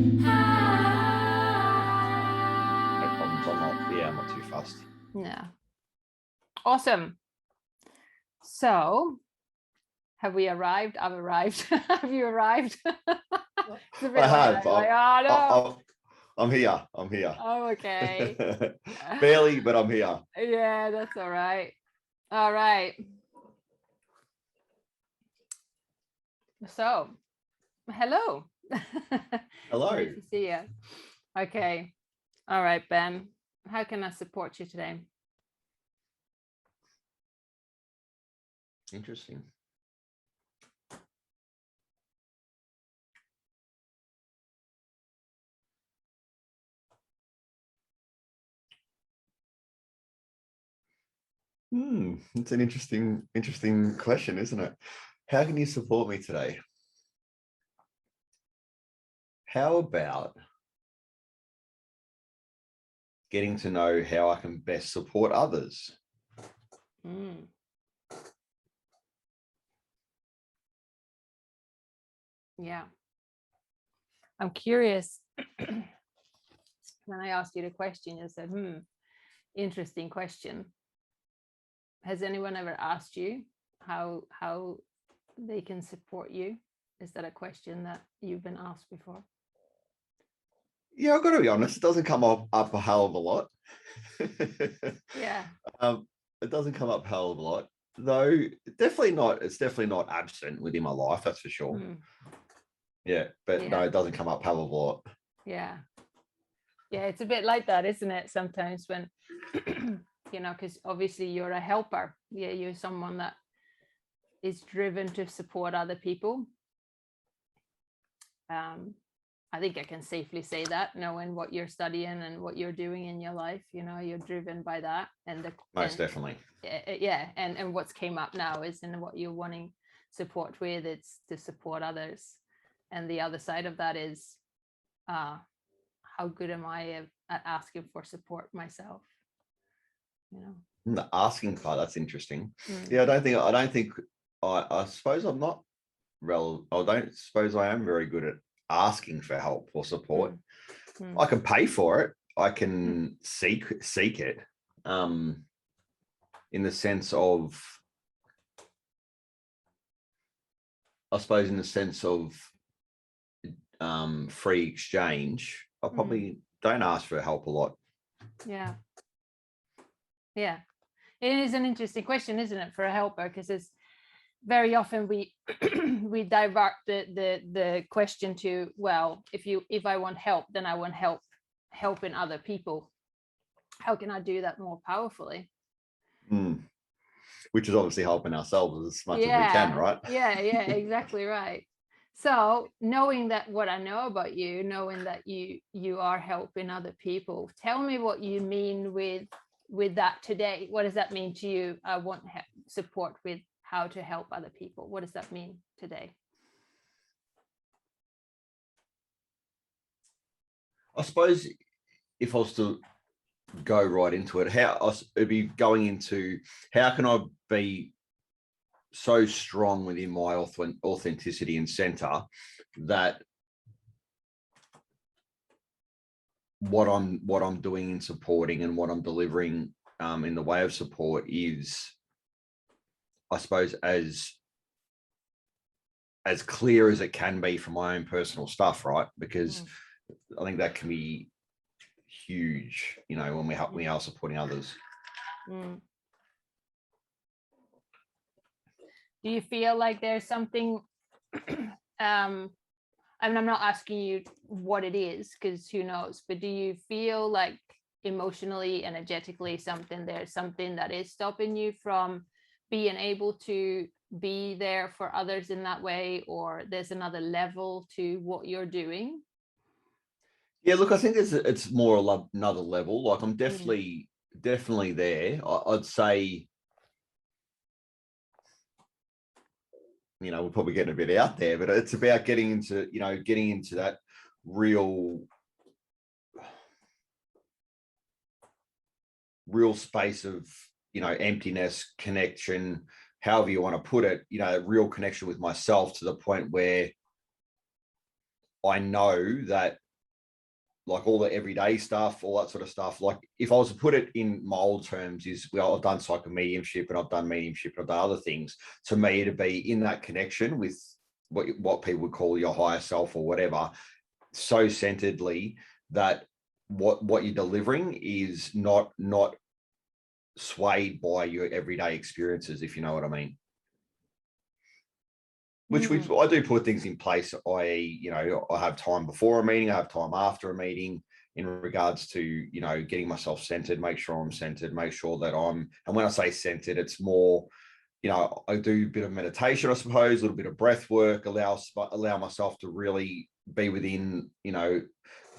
No problems. I'm not too fussed. Yeah. Awesome. So, have we arrived? I've arrived. Have you arrived? It's a bit I have. like, oh no. I'm here. I'm here. Oh, okay. Barely, but I'm here. Yeah, that's all right. All right. So, hello. Hello. Nice to see you. Okay. All right, Ben. How can I support you today? Interesting. It's an interesting question, isn't it? How can you support me today? How about getting to know how I can best support others? Yeah. I'm curious. When I asked you the question, you said, interesting question. Has anyone ever asked you how they can support you? Is that a question that you've been asked before? Yeah, I've got to be honest, it doesn't come up a hell of a lot. Yeah. It doesn't come up a hell of a lot, though. It's definitely not absent within my life, that's for sure. Yeah, but no, it doesn't come up a hell of a lot. Yeah. Yeah, it's a bit like that, isn't it? Sometimes when, because obviously you're a helper. Yeah, you're someone that is driven to support other people. I think I can safely say that, knowing what you're studying and what you're doing in your life, you're driven by that. Most definitely. Yeah. And what's came up now is in what you're wanting support with, it's to support others. And the other side of that is, how good am I at asking for support myself? The asking part, that's interesting. Yeah, I don't think I suppose I'm not relevant. I don't suppose I am very good at asking for help or support. I can pay for it. I can seek it. In the sense of, I suppose, in the sense of free exchange, I probably don't ask for help a lot. Yeah. It is an interesting question, isn't it, for a helper? Because it's very often we we divert the question to, well, if I want help, then I want helping other people. How can I do that more powerfully? Which is obviously helping ourselves as much as we can, right? Yeah, exactly right. So knowing that, what I know about you, knowing that you are helping other people, tell me what you mean with that today. What does that mean to you? I want support with how to help other people. What does that mean today? I suppose if I was to go right into it, it'd be going into how can I be so strong within my authenticity and center that what I'm doing in supporting and what I'm delivering in the way of support is, I suppose, as clear as it can be from my own personal stuff, right? Because I think that can be huge, when we are supporting others. Do you feel like there's something, I mean, I'm not asking you what it is, because who knows, but do you feel like emotionally, energetically, there's something that is stopping you from being able to be there for others in that way, or there's another level to what you're doing? Yeah, look, I think it's more another level. Like, I'm definitely there. I'd say, we're probably getting a bit out there, but it's about getting into that real space of, emptiness, connection, however you want to put it, real connection with myself, to the point where I know that like all the everyday stuff, all that sort of stuff. Like if I was to put it in my old terms, is, well, I've done psychomediumship and I've done mediumship and I've done other things. To me, to be in that connection with what people would call your higher self or whatever, so centeredly that what you're delivering is not swayed by your everyday experiences, if you know what I mean. Which I do put things in place, i.e., you know, I have time before a meeting, I have time after a meeting in regards to, you know, getting myself centered, make sure I'm centered, make sure that I'm, and when I say centered, it's more, you know, I do a bit of meditation, I suppose, a little bit of breath work, allow myself to really be within, you know,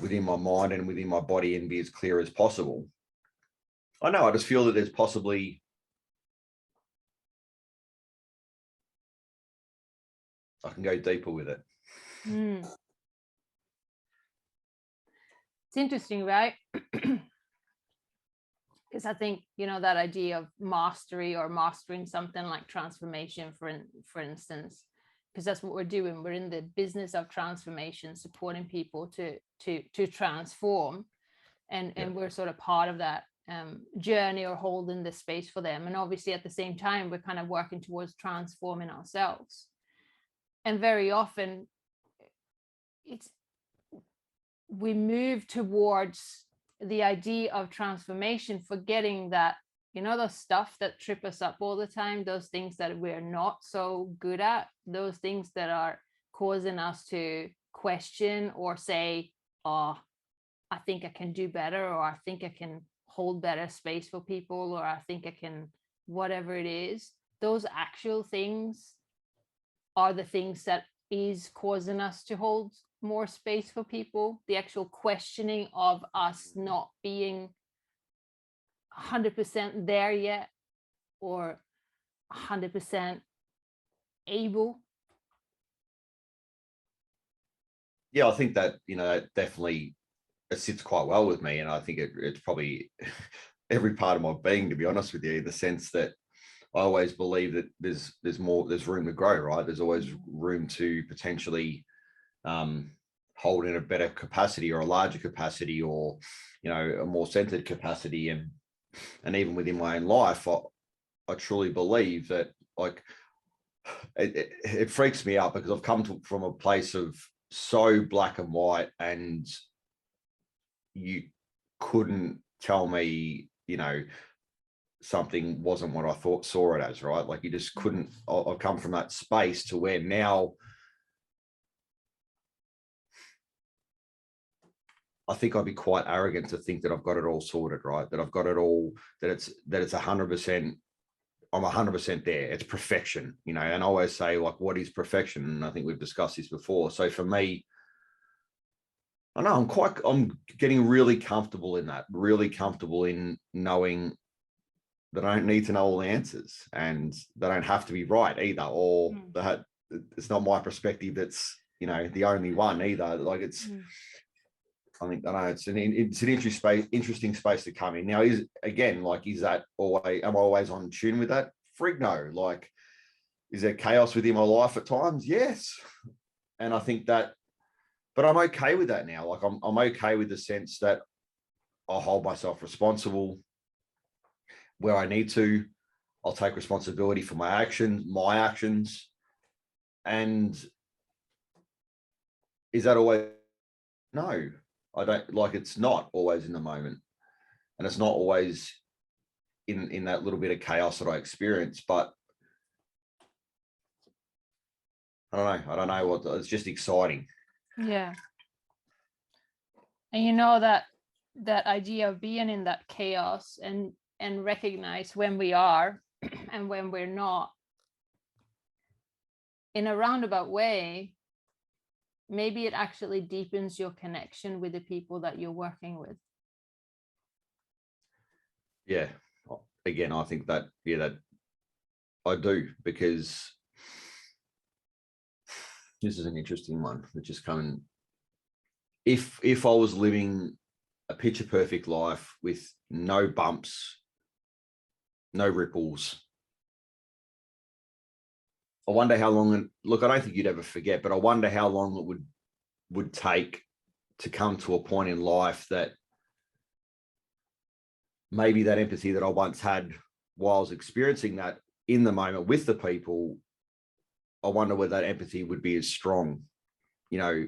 within my mind and within my body and be as clear as possible. I know, I just feel that there's possibly, I can go deeper with it. It's interesting, right? Because I think, you know, that idea of mastery or mastering something like transformation, for instance, because that's what we're doing. We're in the business of transformation, supporting people to transform, and we're sort of part of that journey or holding the space for them. And obviously at the same time, we're kind of working towards transforming ourselves. And very often we move towards the idea of transformation, forgetting that, you know, the stuff that trip us up all the time, those things that we're not so good at, those things that are causing us to question or say, oh, I think I can do better, or I think I can hold better space for people, or I think I can, whatever it is, those actual things are the things that is causing us to hold more space for people. The actual questioning of us not being 100% there yet, or 100% able. Yeah, I think that, you know, that definitely, it sits quite well with me, and I think it's probably every part of my being, to be honest with you, in the sense that I always believe that there's room to grow, right? There's always room to potentially hold in a better capacity or a larger capacity, or, you know, a more centered capacity. And even within my own life, I truly believe that, like, it freaks me out because I've come from a place of so black and white, and you couldn't tell me, you know, something wasn't what I saw it as, right? Like you just couldn't. I've come from that space to where now I think I'd be quite arrogant to think that I've got it all sorted, right? That I've got it all, that it's 100%, I'm 100% there. It's perfection, you know. And I always say, like, what is perfection? And I think we've discussed this before. So for me, I know I'm getting really comfortable in that, really comfortable in knowing that I don't need to know all the answers, and they don't have to be right either, or that it's not my perspective that's, you know, the only one either. Like it's, I think, I know it's an interesting space to come in. Now, is that always, am I always on tune with that? Frig no. Like, is there chaos within my life at times? Yes. And I think that, but I'm okay with that now. Like I'm okay with the sense that I'll hold myself responsible where I need to. I'll take responsibility for my actions. And is that always? No, I don't. Like, it's not always in the moment, and it's not always in that little bit of chaos that I experience. But I don't know what, it's just exciting. Yeah. And you know, that idea of being in that chaos and recognize when we are and when we're not, in a roundabout way, maybe it actually deepens your connection with the people that you're working with. Yeah. Again, I think that, that I do, because this is an interesting one that just coming. If I was living a picture perfect life with no bumps, no ripples, I wonder how long, look, I don't think you'd ever forget, but I wonder how long it would take to come to a point in life that maybe that empathy that I once had while I was experiencing that in the moment with the people, I wonder whether that empathy would be as strong, you know,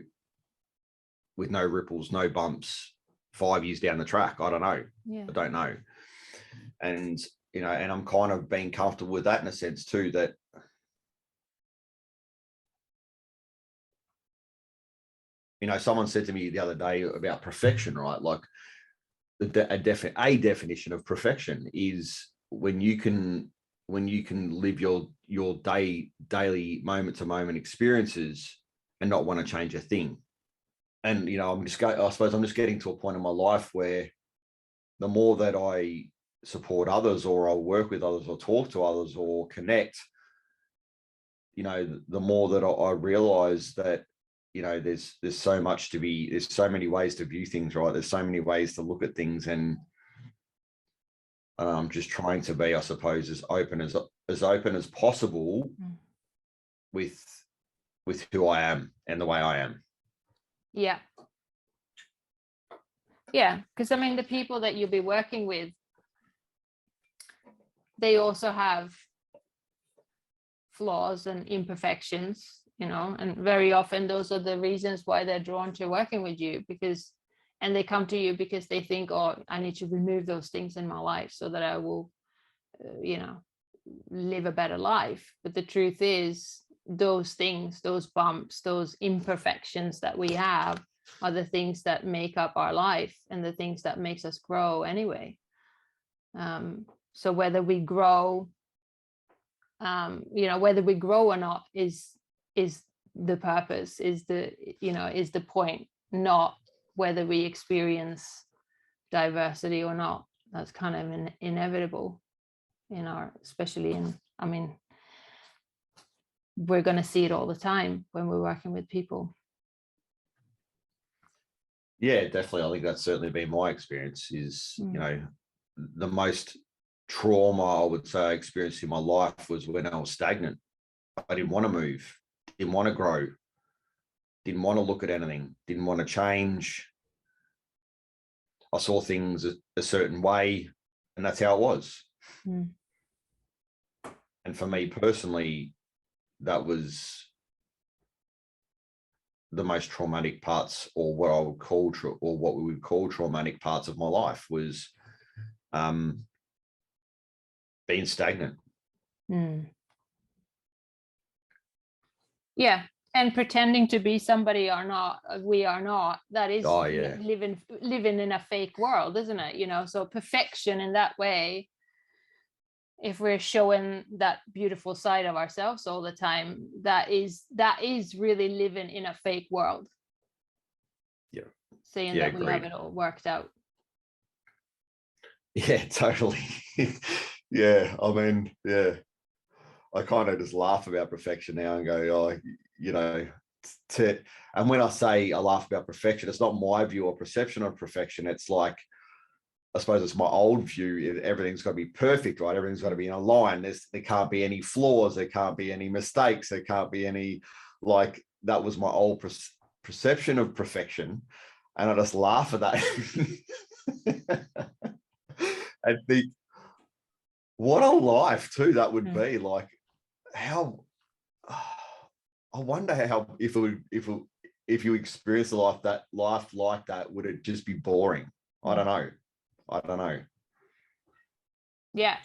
with no ripples, no bumps, 5 years down the track. I don't know. Yeah. I don't know. And, you know, and I'm kind of being comfortable with that in a sense too, that you know, someone said to me the other day about perfection, right? Like a definition of perfection is when you can live your daily moment to moment experiences and not want to change a thing. And, you know, I suppose I'm just getting to a point in my life where the more that I support others or I'll work with others or talk to others or connect, you know, the more that I realize that, you know, there's so much to be, there's so many ways to view things, right? There's so many ways to look at things, and I'm just trying to be, I suppose, as open as possible with who I am and the way I am. Yeah. Yeah, because I mean, the people that you'll be working with, they also have flaws and imperfections, you know, and very often those are the reasons why they're drawn to working with you, because, and they come to you because they think, oh, I need to remove those things in my life so that I will, you know, live a better life. But the truth is, those things, those bumps, those imperfections that we have are the things that make up our life and the things that makes us grow anyway. So whether we grow, you know, whether we grow or not is the purpose, is the, you know, is the point, not whether we experience diversity or not. That's kind of inevitable in our, especially in, I mean, we're going to see it all the time when we're working with people. Yeah, definitely. I think that's certainly been my experience is, you know, the most trauma I would say I experienced in my life was when I was stagnant. I didn't want to move, didn't want to grow, didn't want to look at anything, didn't want to change. I saw things a certain way, and that's how it was. And for me personally, that was the most traumatic parts, or what I would call, or what we would call traumatic parts of my life, was being stagnant. Yeah, and pretending to be somebody or not, we are not. That is living in a fake world, isn't it? You know, so perfection in that way, if we're showing that beautiful side of ourselves all the time, that is really living in a fake world. Yeah. Saying that we have it all worked out. Yeah, totally. Yeah, I mean, yeah, I kind of just laugh about perfection now and go, oh, you know, and when I say I laugh about perfection, it's not my view or perception of perfection. It's like, I suppose it's my old view. Everything's got to be perfect, right? Everything's got to be in a line. There can't be any flaws. There can't be any mistakes. There can't be any, like, that was my old perception of perfection. And I just laugh at that. I think, what a life too that would be. Like, how, I wonder how, if you experience a life like that, would it just be boring? I don't know. Yeah.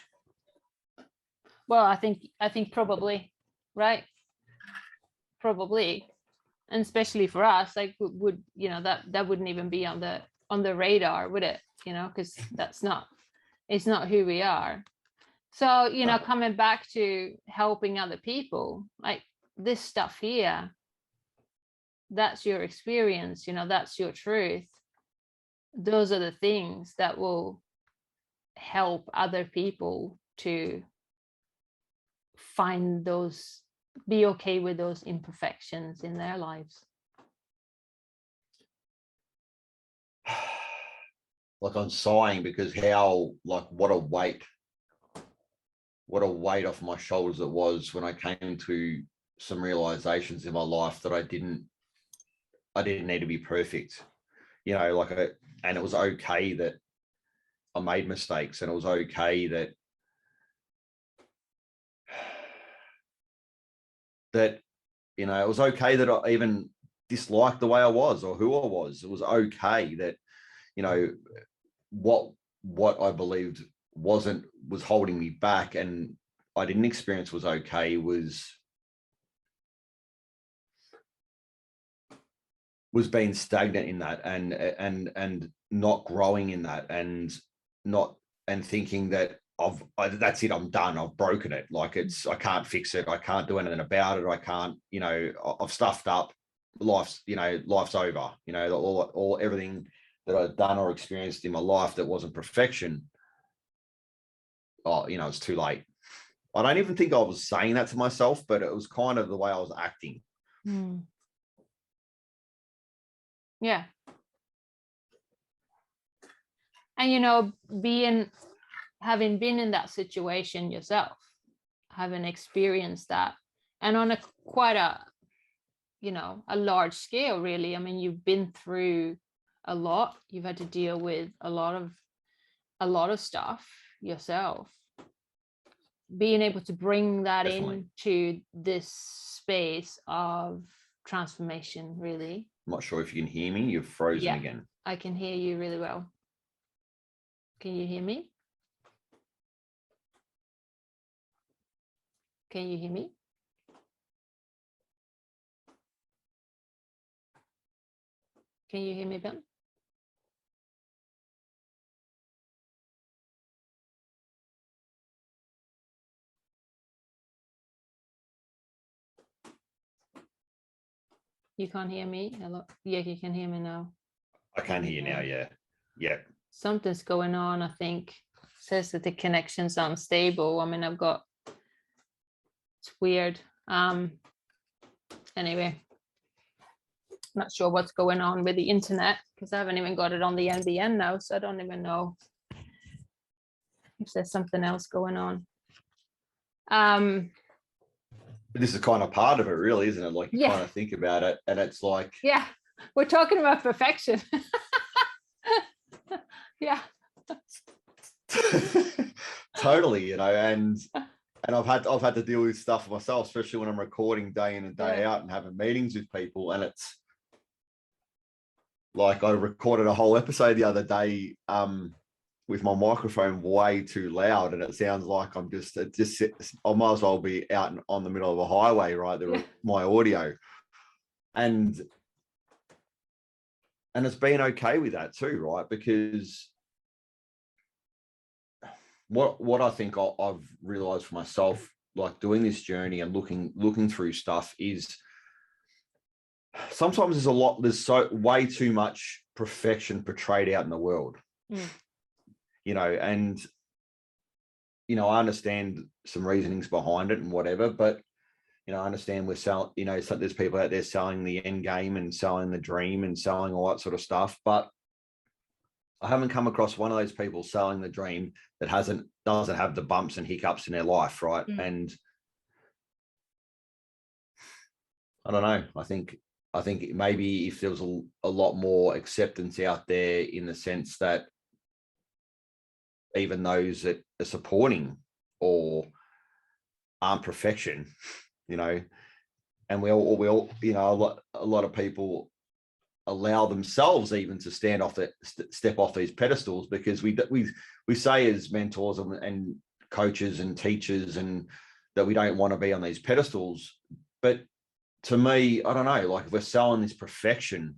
Well, I think probably, right? Probably. And especially for us, like, would you know, that wouldn't even be on the radar, would it? You know, because it's not who we are. So, you know, coming back to helping other people, like this stuff here, that's your experience, you know, that's your truth. Those are the things that will help other people to find those, be okay with those imperfections in their lives. Like, I'm sighing because how, like, what a weight off my shoulders it was when I came to some realizations in my life that I didn't need to be perfect. you know, and it was okay that I made mistakes, and it was okay that, you know, it was okay that I even disliked the way I was or who I was. It was okay that, you know, what I believed was holding me back and I didn't experience was okay, was being stagnant in that, and not growing in that, and thinking that that's it, I'm done, I've broken it, like I can't fix it, I can't do anything about it, I can't, you know, I've stuffed up, life's over, you know, all everything that I've done or experienced in my life that wasn't perfection, you know, it's too late. I don't even think I was saying that to myself, but it was kind of the way I was acting. Yeah. And, you know, having been in that situation yourself, having experienced that, and on quite a, you know, a large scale, really. I mean, you've been through a lot. You've had to deal with a lot of stuff yourself. Being able to bring that Definitely. into this space of transformation, really. I'm not sure if you can hear me. You've frozen again. I can hear you really well. Can you hear me? Can you hear me? Can you hear me, Ben? You can't hear me? Hello? Yeah, you can hear me now. I can hear you now, yeah. Yeah. Something's going on, I think. It says that the connection's unstable. I mean, it's weird. Anyway, not sure what's going on with the internet because I haven't even got it on the NBN now, so I don't even know if there's something else going on. This is kind of part of it, really, isn't it? Like you kind of think about it, and it's like, yeah, we're talking about perfection. Yeah. Totally, you know, and I've had to deal with stuff myself, especially when I'm recording day in and day out and having meetings with people, and it's like I recorded a whole episode the other day with my microphone way too loud, and it sounds like I'm I might as well be out on the middle of a highway, right? My audio, and it's been okay with that too, right? Because what I think I've realized for myself, like doing this journey and looking through stuff, is sometimes there's way too much perfection portrayed out in the world. You know, and you know, I understand some reasonings behind it and whatever, but you know, I understand we're selling, you know, so there's people out there selling the end game and selling the dream and selling all that sort of stuff, but I haven't come across one of those people selling the dream that doesn't have the bumps and hiccups in their life, right? And I don't know. I think maybe if there was a lot more acceptance out there, in the sense that even those that are supporting or aren't perfection, you know, and we all, you know, a lot of people allow themselves even to step off these pedestals, because we say as mentors and coaches and teachers and that we don't want to be on these pedestals, but to me, I don't know, like if we're selling this perfection,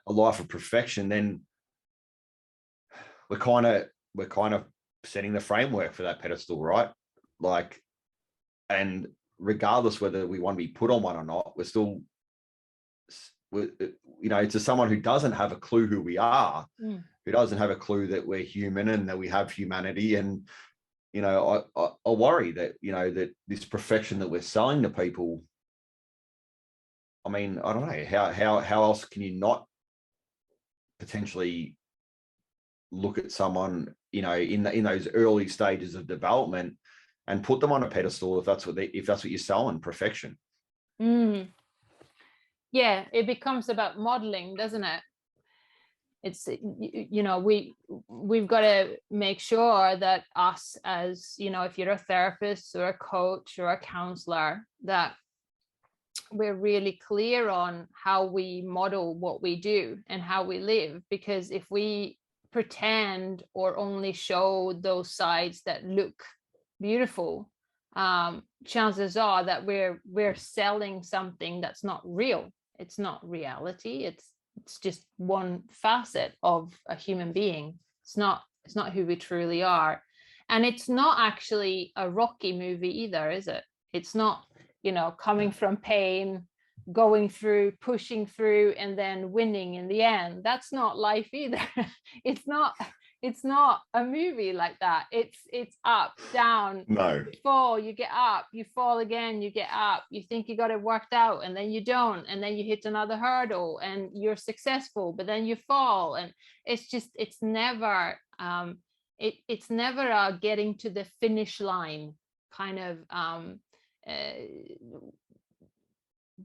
a life of perfection, then we're kind of setting the framework for that pedestal, right? Like, and regardless whether we want to be put on one or not, we're, you know, to someone who doesn't have a clue who we are, who doesn't have a clue that we're human and that we have humanity, and you know, I worry that, you know, that this perfection that we're selling to people, I mean, I don't know how else can you not potentially look at someone, you know, in those early stages of development and put them on a pedestal if that's what you're selling, perfection. Yeah, it becomes about modeling, doesn't it? it's, you know, we've got to make sure that us, as, you know, if you're a therapist or a coach or a counselor, that we're really clear on how we model what we do and how we live. Because if we pretend or only show those sides that look beautiful, chances are that we're selling something that's not real. It's not reality. It's just one facet of a human being. It's not who we truly are. And it's not actually a Rocky movie either, is it? It's not, you know, coming from pain, going through, pushing through, and then winning in the end. That's not life either. It's not a movie like that. It's up, down. No. You fall, you get up, you fall again, you get up, you think you got it worked out, and then you don't, and then you hit another hurdle and you're successful, but then you fall. And it's never it's never a getting to the finish line kind of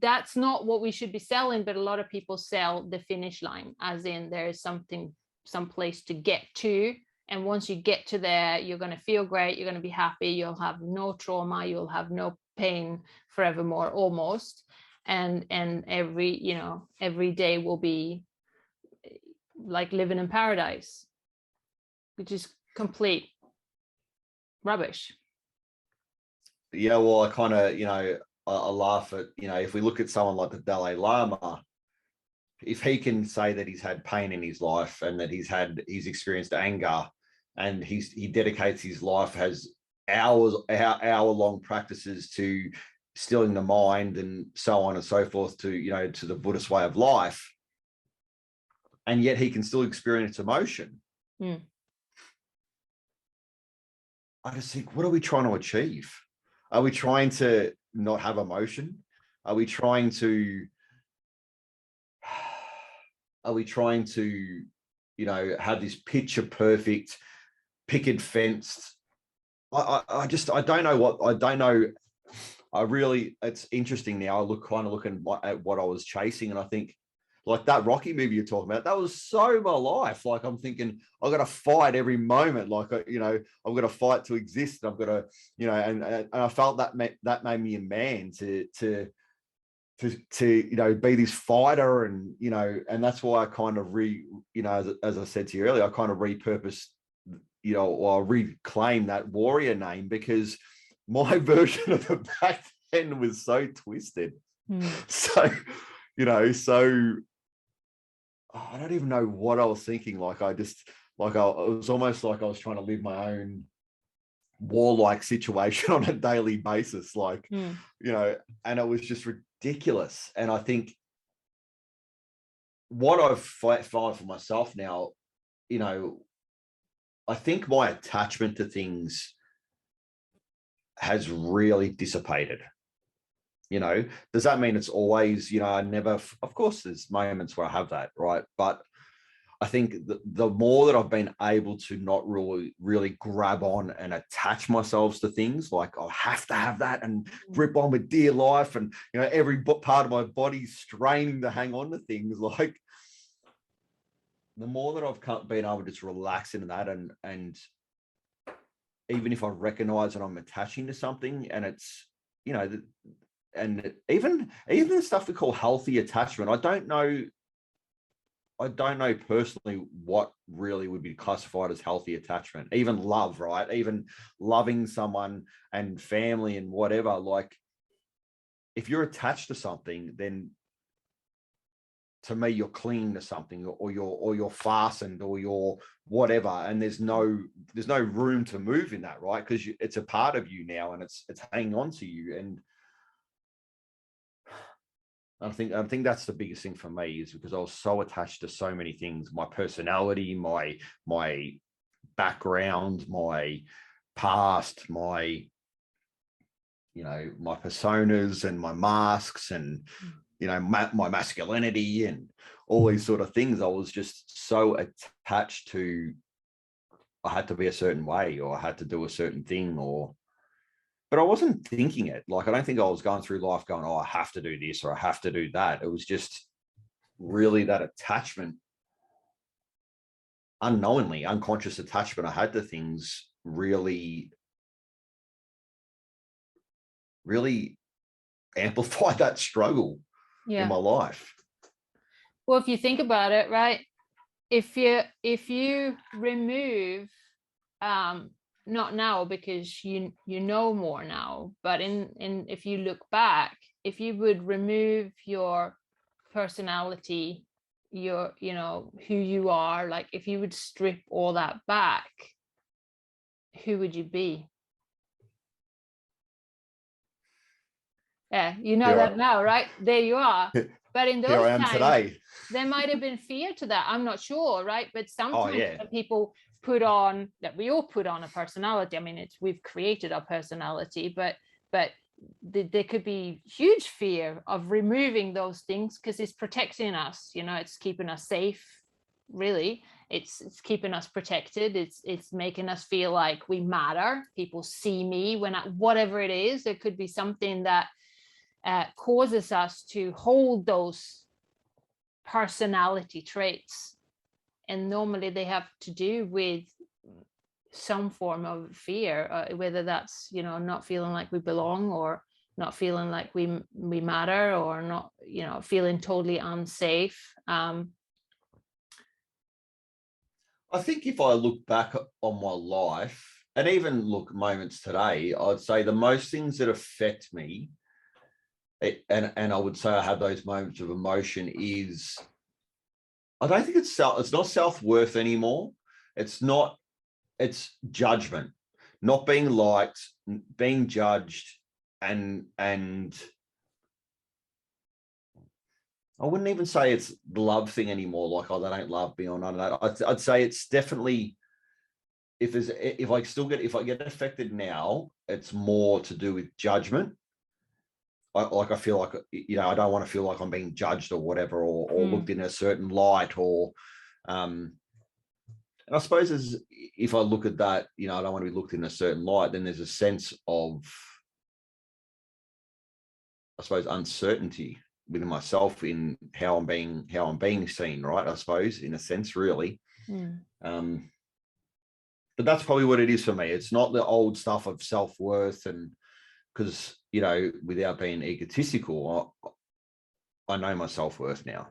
that's not what we should be selling. But a lot of people sell the finish line, as in there is some place to get to, and once you get to there, you're going to feel great, you're going to be happy, you'll have no trauma, you'll have no pain forevermore, almost. And every day will be like living in paradise, which is complete rubbish. Yeah, well, I kind of, I laugh at, if we look at someone like the Dalai Lama, if he can say that he's had pain in his life and that he's experienced anger, and he dedicates his life, has hour-long practices to stilling the mind and so on and so forth, to, to the Buddhist way of life, and yet he can still experience emotion. I just think, what are we trying to achieve? Are we trying to not have emotion? Are we trying to have this picture perfect, picket fenced? I don't know. It's interesting now. I look at what I was chasing, and I think, like that Rocky movie you're talking about, that was so my life. Like, I'm thinking, I've got to fight every moment. Like, I've got to fight to exist. I've got to, and I felt that made me a man to be this fighter, and and that's why I kind of as I said to you earlier, I kind of repurposed, or reclaim that warrior name, because my version of it back then was so twisted. So I don't even know what I was thinking. Like, it was almost like I was trying to live my own warlike situation on a daily basis, like, and it was just ridiculous. And I think what I've found for myself now, I think my attachment to things has really dissipated. Does that mean it's always, I never, of course there's moments where I have that, right? But I think the more that I've been able to not really grab on and attach myself to things, like I have to have that and grip on with dear life, and every part of my body's straining to hang on to things, like, the more that I've been able to just relax into that, and even if I recognize that I'm attaching to something, and it's, and even the stuff we call healthy attachment, I don't know personally what really would be classified as healthy attachment. Even love, right? Even loving someone and family and whatever. Like, if you're attached to something, then to me, you're clinging to something, or you're fastened, or you're whatever, and there's no room to move in that, right? Because it's a part of you now, and it's hanging on to you. And I think that's the biggest thing for me, is because I was so attached to so many things: my personality, my background, my past, my my personas and my masks, and my masculinity, and all these sort of things. I was just so attached to, I had to be a certain way, or I had to do a certain thing, but I wasn't thinking it. Like, I don't think I was going through life going, oh, I have to do this or I have to do that. It was just really that attachment unknowingly, unconscious attachment I had to things really amplified that struggle in my life. Well, if you think about it, right, if you remove, not now because you know more now, but in if you look back, if you would remove your personality, your, you know, who you are, like if you would strip all that back, who would you be? Yeah, you know that now, right? There you are. But in those times, today, there might have been fear to that. I'm not sure, right? But sometimes when people put on, that we all put on a personality. I mean, we've created our personality, but there could be huge fear of removing those things because it's protecting us. You know, it's keeping us safe. Really, it's keeping us protected. It's making us feel like we matter. People see me when whatever it is. There could be something that causes us to hold those personality traits, and normally they have to do with some form of fear, whether that's, you know, not feeling like we belong, or not feeling like we matter, or not, you know, feeling totally unsafe. I think if I look back on my life, and even look moments today, I'd say the most things that affect me, and I would say I have those moments of emotion, is I don't think it's not self-worth anymore. It's judgment, not being liked, being judged, and I wouldn't even say it's the love thing anymore. Like, oh, they don't love me or none of that. I'd say it's definitely, if I get affected now, it's more to do with judgment. I feel like, you know, I don't want to feel like I'm being judged or whatever, or looked in a certain light, or and I suppose if I look at that, you know, I don't want to be looked in a certain light, then there's a sense of, I suppose, uncertainty within myself in how I'm being seen, right? I suppose, in a sense, really. But that's probably what it is for me. It's not the old stuff of self-worth, and because, you know, without being egotistical, I know my self-worth now.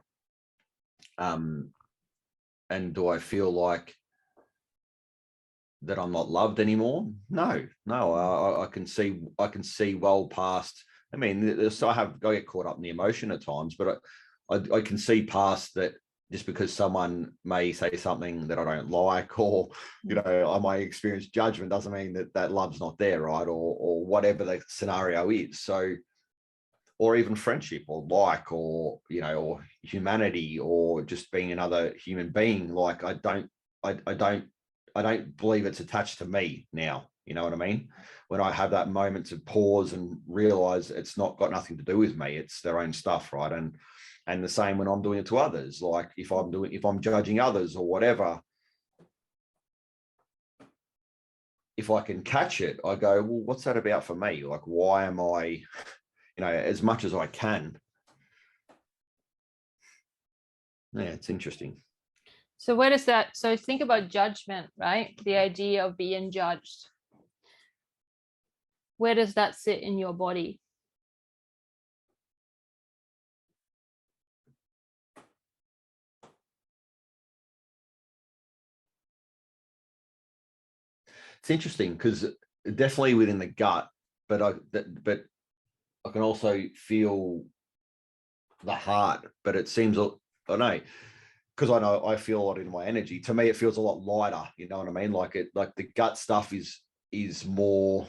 And do I feel like that I'm not loved anymore? No. I can see well past. I mean, I get caught up in the emotion at times, but I can see past that. Just because someone may say something that I don't like, or, you know, I might experience judgment, doesn't mean that love's not there, right? Or whatever the scenario is. So, or even friendship, or or, you know, or humanity, or just being another human being. Like, I don't believe it's attached to me now. You know what I mean? When I have that moment to pause and realize it's got nothing to do with me, it's their own stuff, right? And the same when I'm doing it to others. Like, if I'm judging others or whatever, if I can catch it, I go, well, what's that about for me? Like, why am I, you know, as much as I can. Yeah, it's interesting. So where does that, so think about judgment, right? The idea of being judged. Where does that sit in your body? It's interesting because definitely within the gut, but I can also feel the heart. But it seems, I don't know, because I feel a lot in my energy. To me, it feels a lot lighter. You know what I mean? Like the gut stuff is more.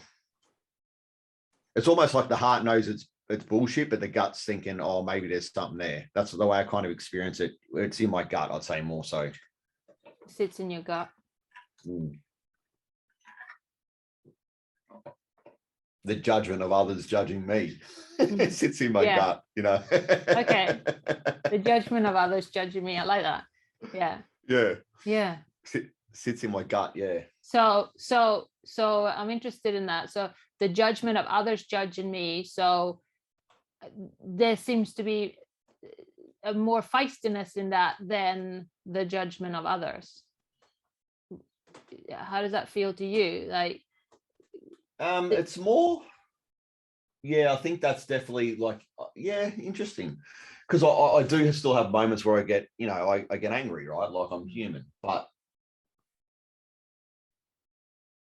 It's almost like the heart knows it's bullshit, but the gut's thinking, oh, maybe there's something there. That's the way I kind of experience it. It's in my gut, I'd say, more so. It sits in your gut. The judgment of others judging me it sits in my gut, you know. Okay. The judgment of others judging me. I like that. Yeah. Sits in my gut. Yeah. So I'm interested in that. So the judgment of others judging me. So there seems to be a more feistiness in that than the judgment of others. how does that feel to you? Like, it's more, yeah, I think that's definitely like, yeah, interesting. Because I do still have moments where I get, I get angry, right? Like I'm human, but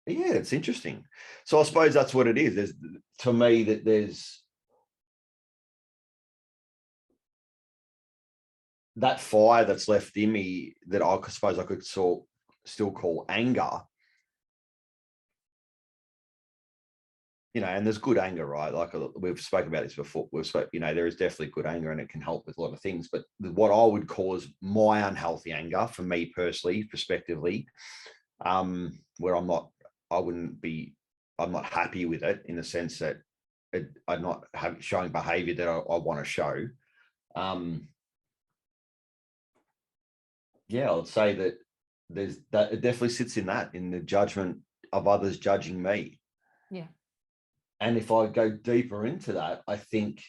yeah, it's interesting. So I suppose that's what it is. There's, to me, that there's that fire that's left in me that I suppose I could still call anger. And there's good anger, right? Like we've spoken about this before. There is definitely good anger and it can help with a lot of things. But what I would call is my unhealthy anger, for me personally, prospectively, where I'm not happy with it, in the sense that I'm not showing behavior that I want to show. Yeah, I would say that it definitely sits in the judgment of others judging me. Yeah. And if I go deeper into that, I think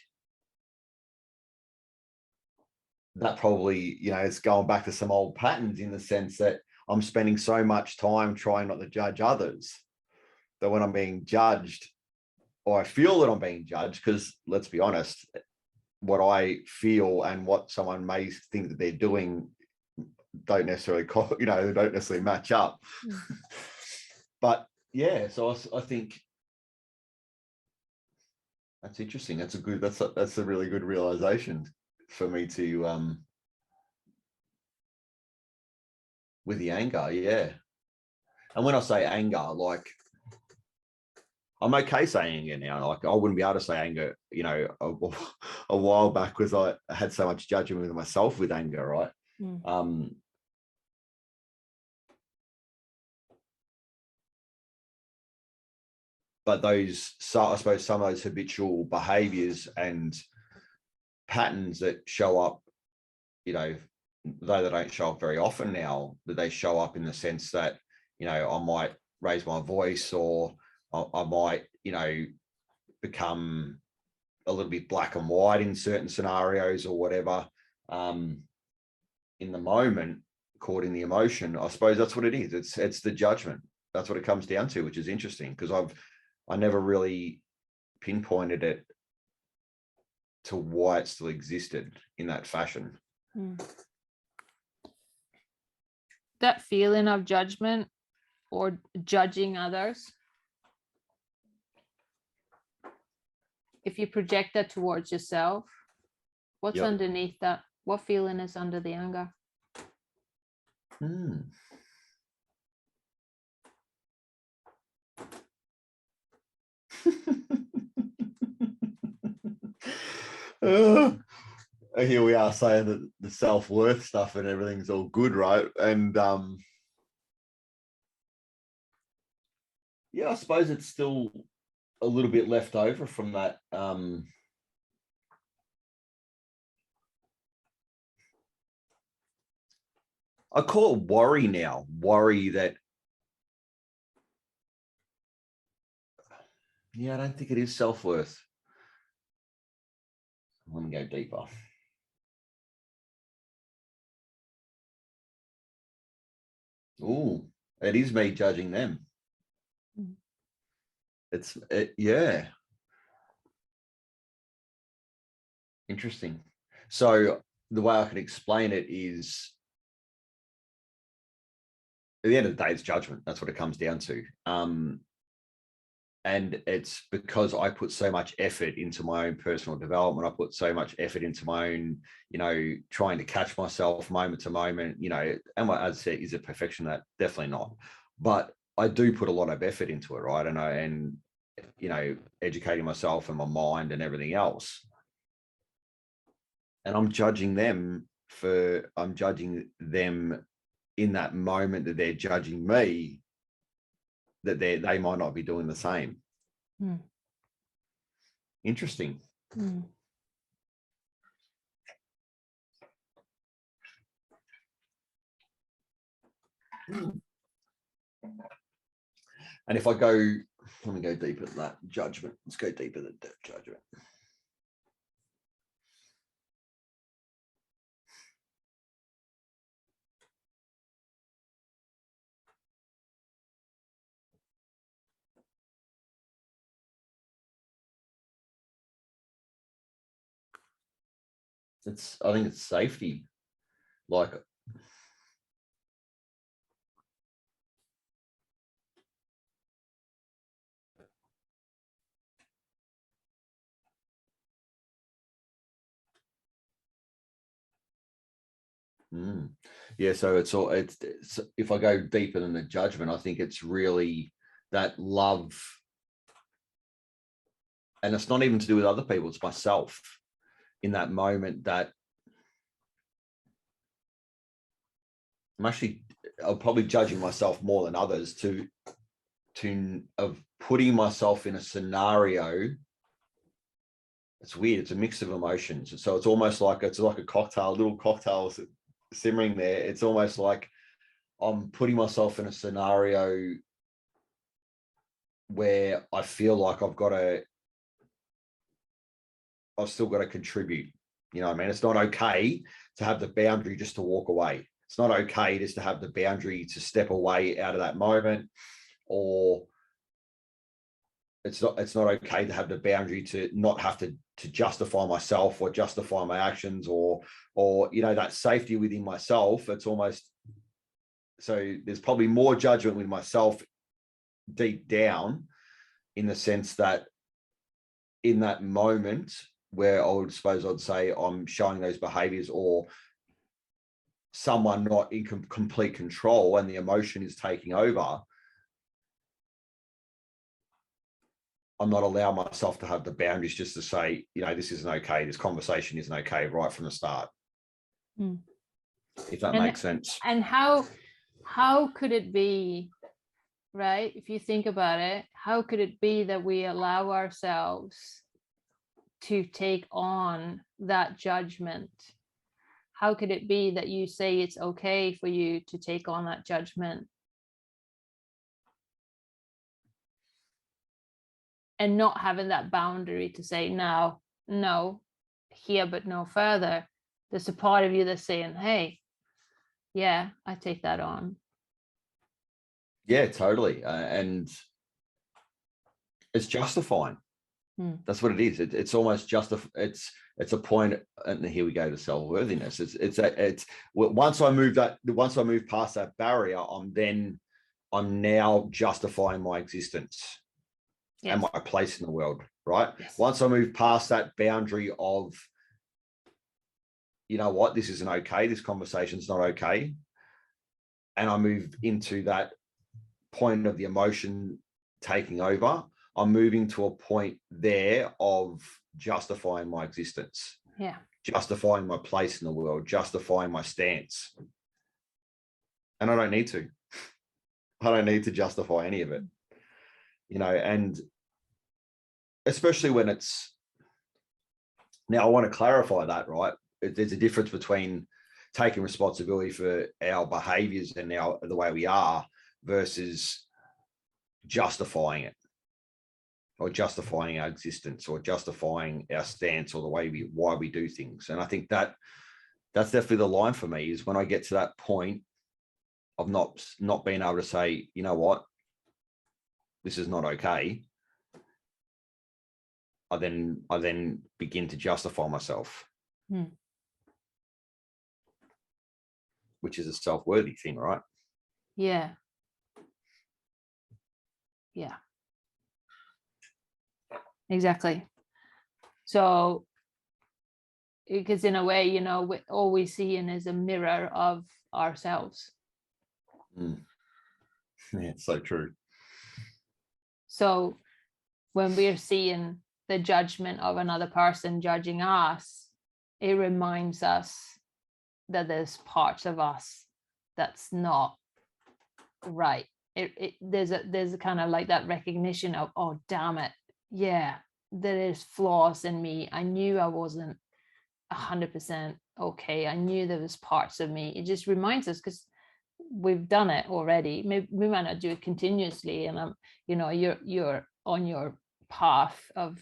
that probably, it's going back to some old patterns, in the sense that I'm spending so much time trying not to judge others that when I'm being judged, or I feel that I'm being judged, because let's be honest, what I feel and what someone may think that they're doing don't necessarily they don't necessarily match up. But yeah, so I think that's interesting. That's a really good realization for me to with the anger. Yeah. And when I say anger, like, I'm okay saying anger now. Like, I wouldn't be able to say anger, a while back, because I had so much judgment with myself with anger, right? But I suppose some of those habitual behaviors and patterns that show up, though they don't show up very often now, that they show up in the sense that, I might raise my voice, or I might, become a little bit black and white in certain scenarios or whatever, in the moment, caught in the emotion. I suppose that's what it is. It's the judgment. That's what it comes down to, which is interesting, because I never really pinpointed it to why it still existed in that fashion. That feeling of judgment or judging others, if you project that towards yourself, what's underneath that? What feeling is under the anger? Here we are saying that the self-worth stuff and everything's all good, right? And yeah, I suppose it's still a little bit left over from that. I call it worry now. Worry that, I don't think it is self-worth. Let me go deeper. Oh, it is me judging them. Yeah. Interesting. So the way I can explain it is, at the end of the day, it's judgment. That's what it comes down to. And it's because I put so much effort into my own personal development. I put so much effort into my own, trying to catch myself moment to moment, and what I'd say, is it perfection? That definitely not. But I do put a lot of effort into it, right? And educating myself and my mind and everything else. And I'm judging them in that moment that they're judging me, that they might not be doing the same. Interesting. And if I go, let me go deeper than that judgment. Let's go deeper than that judgment. I think it's safety. Like, yeah, so it's if I go deeper than the judgment, I think it's really that love, and it's not even to do with other people, it's myself in that moment that I'm probably judging myself more than others of putting myself in a scenario. It's weird. It's a mix of emotions. So it's almost like a cocktail, little cocktail simmering there. It's almost like I'm putting myself in a scenario where I feel like I've still got to contribute. You know what I mean? It's not okay to have the boundary just to walk away. It's not okay just to have the boundary to step away out of that moment, or it's not okay to have the boundary to not have to justify myself or justify my actions, or that safety within myself. It's almost, so there's probably more judgment with myself deep down, in the sense that in that moment where I'd say I'm showing those behaviors, or someone not in complete control and the emotion is taking over, I'm not allowing myself to have the boundaries just to say, this isn't okay. This conversation isn't okay right from the start. If that makes sense. And how could it be, right? If you think about it, how could it be that we allow ourselves to take on that judgment? How could it be that you say it's okay for you to take on that judgment? And not having that boundary to say, no, here, but no further. There's a part of you that's saying, hey, yeah, I take that on. Yeah, totally. And it's justifying. That's what it is. It's almost it's a point, and here we go to self-worthiness. It's once I move past that barrier, I'm now justifying my existence. Yes. And my place in the world, right? Yes. Once I move past that boundary of, you know what, this isn't okay, this conversation's not okay, and I move into that point of the emotion taking over, I'm moving to a point there of justifying my existence. Yeah. Justifying my place in the world, justifying my stance. And I don't need to. I don't need to justify any of it. And especially when it's, now I want to clarify that, right? There's a difference between taking responsibility for our behaviors and the way we are versus justifying it, or justifying our existence, or justifying our stance, or why we do things. And I think that's definitely the line for me, is when I get to that point of not being able to say, you know what, this is not okay, I then begin to justify myself, which is a self-worthy thing, right? Yeah. Yeah. Exactly. So, because in a way, all we see is a mirror of ourselves. Yeah, it's so true. So when we're seeing the judgment of another person judging us, it reminds us that there's parts of us that's not right. There's a kind of like that recognition of, oh, damn it. Yeah, there is flaws in me. I knew I wasn't 100% okay. I knew there was parts of me. It just reminds us, because we've done it already. Maybe we might not do it continuously, and you're on your path of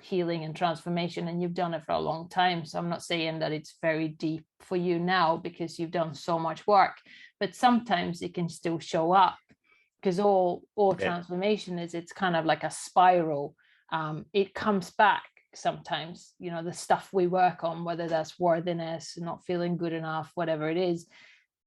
healing and transformation, and you've done it for a long time. So I'm not saying that it's very deep for you now because you've done so much work, but sometimes it can still show up, because all transformation is, it's kind of like a spiral. It comes back sometimes, you know, the stuff we work on, whether that's worthiness, not feeling good enough, whatever it is,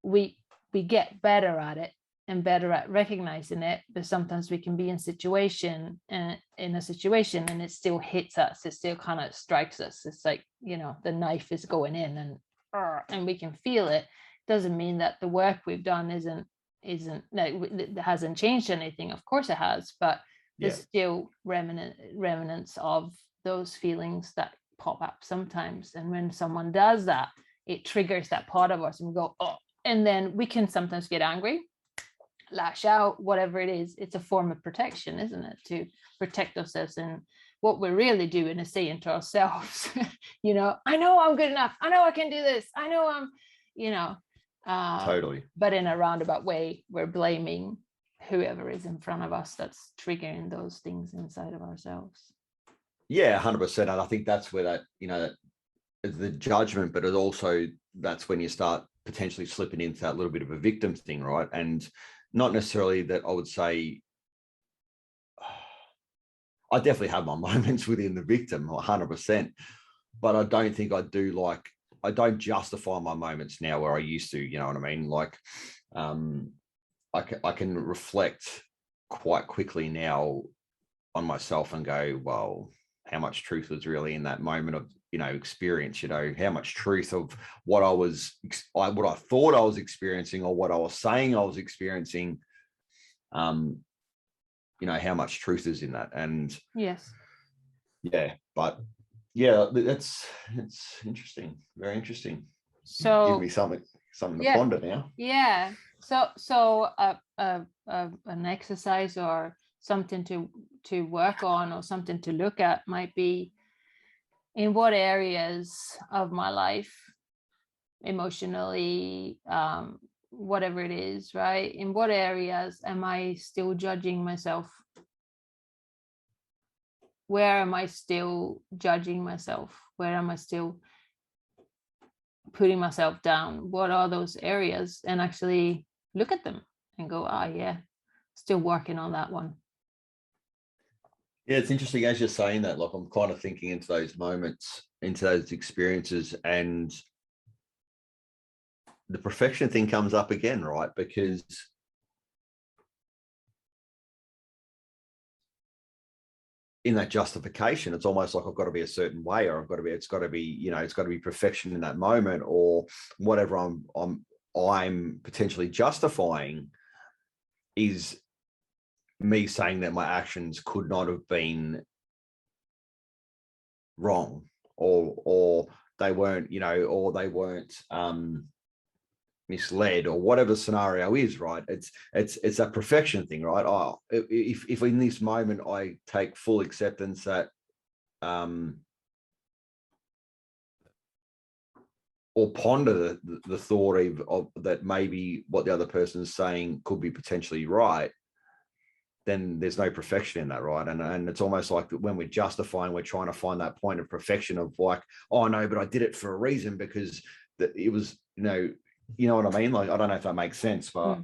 we get better at it and better at recognizing it. But sometimes we can be in a situation and it still hits us, it still kind of strikes us. It's like, you know, the knife is going in and we can feel it. Doesn't mean that the work we've done it hasn't changed anything. Of course it has, but there's still remnants of those feelings that pop up sometimes. And when someone does that, it triggers that part of us and we go, oh, and then we can sometimes get angry, lash out, whatever it is. It's a form of protection, isn't it? To protect ourselves. And what we're really doing is saying to ourselves, you know, I know I'm good enough. I know I can do this. I know I'm, you know, totally. But in a roundabout way, we're blaming whoever is in front of us that's triggering those things inside of ourselves. Yeah, 100%. And I think that's where that, you know, the judgment, but it also, that's when you start potentially slipping into that little bit of a victim thing, right? And not necessarily that I would say, I definitely have my moments within the victim, 100%, but I don't think I don't justify my moments now where I used to, you know what I mean? Like, I can reflect quite quickly now on myself and go, well, how much truth was really in that moment of, you know, experience, you know, how much truth of what I thought I was experiencing or what I was saying I was experiencing, you know, how much truth is in that. And yes, yeah, but yeah, it's interesting, very interesting. So give me something to ponder now. Yeah. So an exercise or something to work on or something to look at might be, in what areas of my life, emotionally, whatever it is, right? In what areas am I still judging myself? Where am I still judging myself? Where am I still putting myself down? What are those areas? And actually look at them and go, yeah, still working on that one. Yeah, it's interesting as you're saying that. Like, I'm kind of thinking into those moments, into those experiences, and the perfection thing comes up again, right? Because in that justification, it's almost like I've got to be a certain way, or it's got to be perfection in that moment, or whatever I'm potentially justifying is me saying that my actions could not have been wrong, or they weren't, you know, or they weren't misled, or whatever scenario is, right? It's a perfection thing, right? Oh, if in this moment I take full acceptance that or ponder the thought of that maybe what the other person is saying could be potentially right, then there's no perfection in that, right? And it's almost like when we're justifying, we're trying to find that point of perfection of like, oh no, but I did it for a reason because it was, you know what I mean? Like, I don't know if that makes sense, but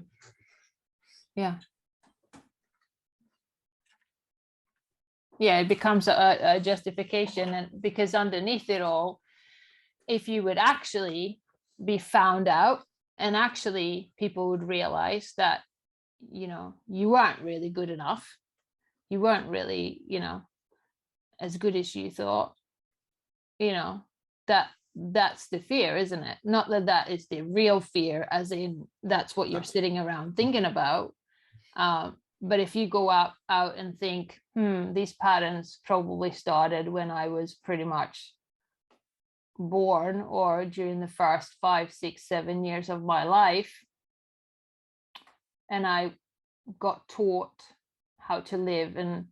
yeah, it becomes a justification. And because underneath it all, if you would actually be found out and actually people would realize that, you know, you weren't really good enough, you weren't really, you know, as good as you thought, you know, that's the fear, isn't it? Not that is the real fear, as in that's what you're sitting around thinking about, but if you go out and think, these patterns probably started when I was pretty much born or during the first 5, 6, 7 years of my life, and I got taught how to live and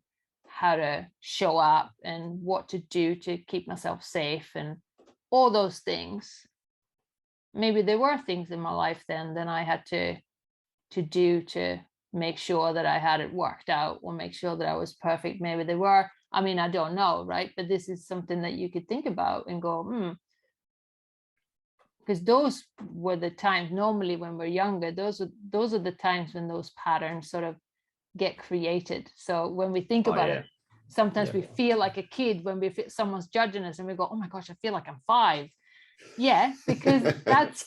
how to show up and what to do to keep myself safe and all those things. Maybe there were things in my life then I had to do to make sure that I had it worked out or make sure that I was perfect. Maybe there were, I mean, I don't know, right? But this is something that you could think about and go, because those were the times normally when we're younger, those are the times when those patterns sort of get created. So when we think about it, Sometimes we feel like a kid when someone's judging us and we go, oh my gosh, I feel like I'm 5. Yeah, because that's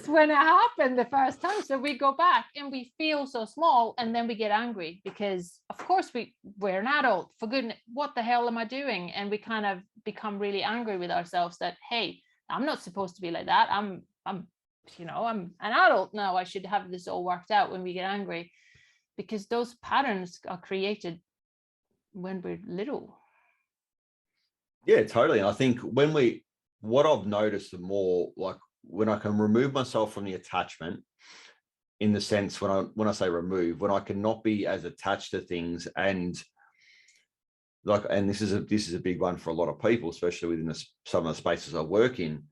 when it happened the first time. So we go back and we feel so small, and then we get angry because of course we're an adult, for goodness, what the hell am I doing? And we kind of become really angry with ourselves that, hey, I'm not supposed to be like that. I'm an adult now. I should have this all worked out when we get angry, because those patterns are created when we're little. Yeah, totally. And I think what I've noticed the more, like when I can remove myself from the attachment, in the sense when I say remove, when I cannot be as attached to things, and like, and this is a big one for a lot of people, especially within some of the spaces I work in,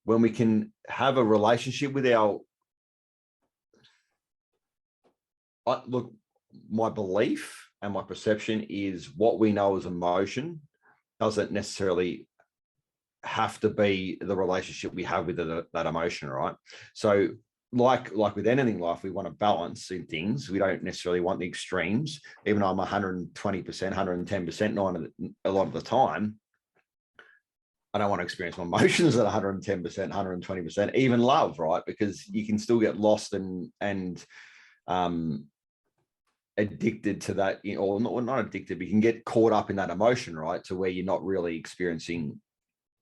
when we can have a relationship with look, my belief and my perception is what we know as emotion doesn't necessarily have to be the relationship we have with that emotion, right? So like with anything in life, we want to balance in things. We don't necessarily want the extremes. Even though I'm 120%, 110% a lot of the time, I don't want to experience my emotions at 110%, 120%, even love, right? Because you can still get lost and addicted to that, or not addicted, but you can get caught up in that emotion, right? To where you're not really experiencing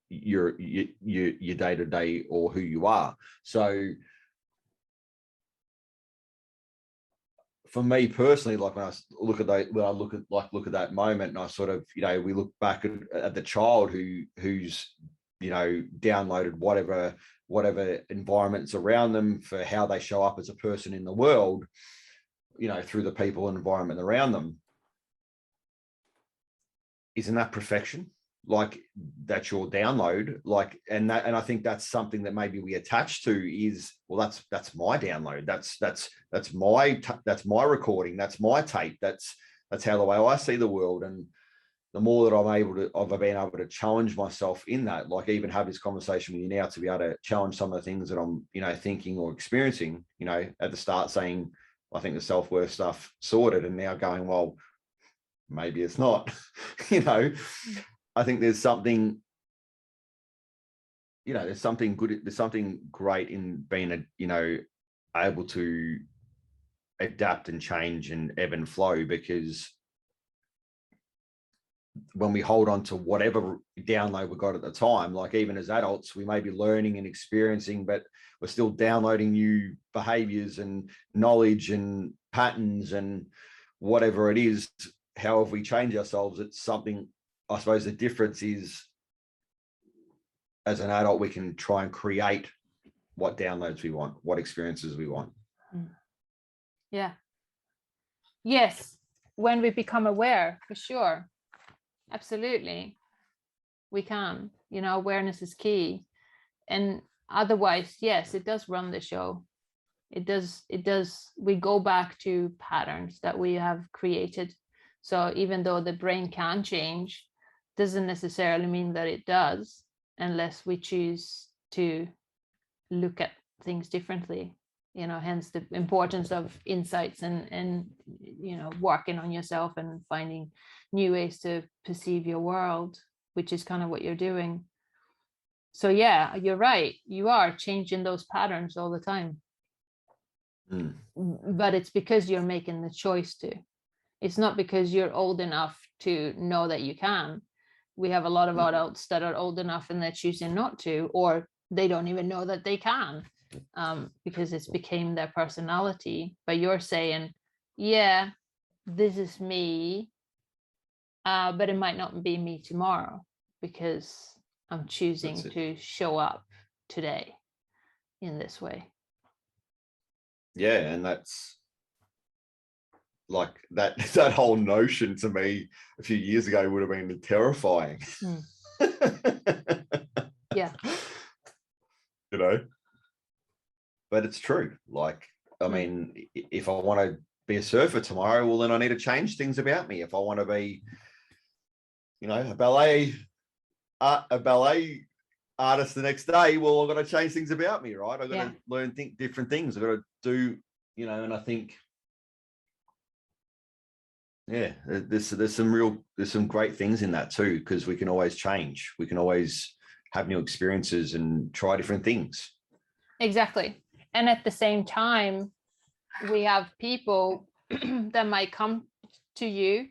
your day-to-day or who you are. So for me personally, like when I look at that moment, and I sort of, we look back at the child who's downloaded whatever environments around them for how they show up as a person in the world, through the people and environment around them. Isn't that perfection? Like, that's your download, like, and I think that's something that maybe we attach to is, well, that's my download, that's my recording, that's my tape, that's how the way I see the world. And the more that I've been able to challenge myself in that, like even have this conversation with you now, to be able to challenge some of the things that I'm thinking or experiencing, at the start saying, I think the self-worth stuff sorted, and now going, well, maybe it's not. I think there's something, there's something good, there's something great in being able to adapt and change and ebb and flow, because when we hold on to whatever download we got at the time, like even as adults, we may be learning and experiencing, but we're still downloading new behaviors and knowledge and patterns and whatever it is. However we change ourselves, it's something. I suppose the difference is, as an adult, we can try and create what downloads we want, what experiences we want. Yeah. Yes. When we become aware, for sure. Absolutely. We can, awareness is key. And otherwise, yes, it does run the show. It does. We go back to patterns that we have created. So even though the brain can change, doesn't necessarily mean that it does, unless we choose to look at things differently. Hence the importance of insights and working on yourself and finding new ways to perceive your world, which is kind of what you're doing. So yeah, you're right. You are changing those patterns all the time. But it's because you're making the choice to. It's not because you're old enough to know that you can. We have a lot of adults that are old enough and they're choosing not to, or they don't even know that they can, because it's became their personality. But you're saying, yeah, this is me, but it might not be me tomorrow, because I'm choosing to show up today in this way. Yeah, and that's like that whole notion to me a few years ago would have been terrifying. Yeah. But it's true. Like, I mean, if I want to be a surfer tomorrow, well, then I need to change things about me. If I want to be, a ballet artist the next day, well, I've got to change things about me, right? I've got to learn different things. I've got to do, and I think Yeah, there's some great things in that too, because we can always change. We can always have new experiences and try different things. Exactly. And at the same time, we have people that might come to you